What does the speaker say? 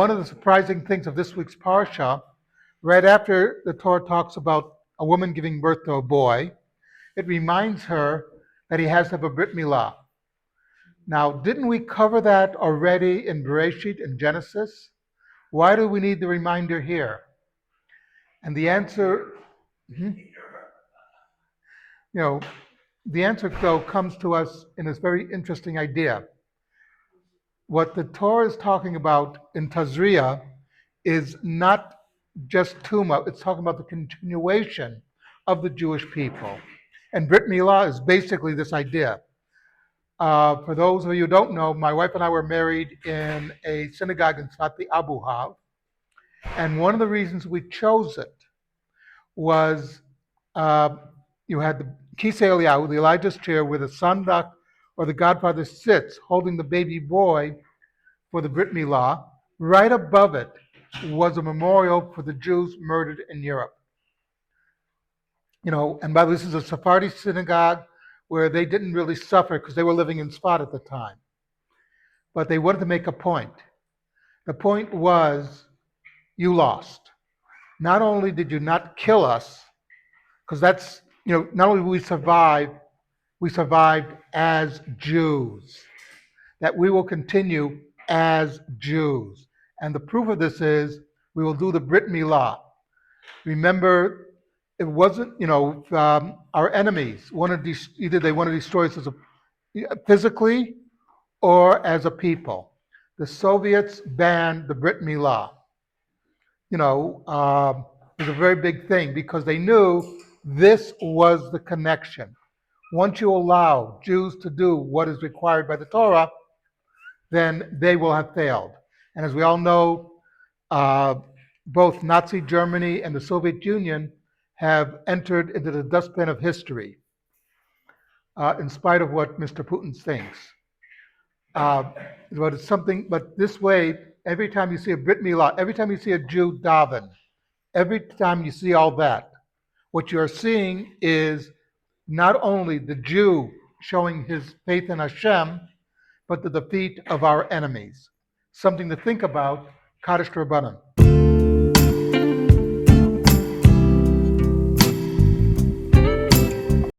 one of the surprising things of this week's parsha, right after the Torah talks about a woman giving birth to a boy, it reminds her that he has to have a Brit Milah. Now, didn't we cover that already in Bereshit in Genesis? Why do we need the reminder here? And the answer, you know, the answer though comes to us in this very interesting idea. What the Torah is talking about in Tazria is not just Tuma, it's talking about the continuation of the Jewish people. And Brit Milah is basically this idea. For those of you who don't know, my wife and I were married in a synagogue in Sfati Abu Hav. And one of the reasons we chose it was you had the Kisei Eliyahu, the Elijah's chair, where the sandak or the godfather sits holding the baby boy for the Brit Milah. Right above it was a memorial for the Jews murdered in Europe. And by the way, this is a Sephardi synagogue where they didn't really suffer because they were living in Sfat at the time. But they wanted to make a point. The point was, you lost. Not only did you not kill us, because that's, not only we survived as Jews, that we will continue as Jews. And the proof of this is we will do the Brit Milah. Remember, it wasn't, our enemies either they want to destroy us physically or as a people. The Soviets banned the Brit Milah. It was a very big thing because they knew this was the connection. Once you allow Jews to do what is required by the Torah, then they will have failed. And as we all know, both Nazi Germany and the Soviet Union have entered into the dustbin of history, in spite of what Mr. Putin thinks. But it's something. But this way, every time you see a Brit Milah, every time you see a Jew daven, every time you see all that, what you're seeing is not only the Jew showing his faith in Hashem, but the defeat of our enemies. Something to think about, Kaddish Rabbanan.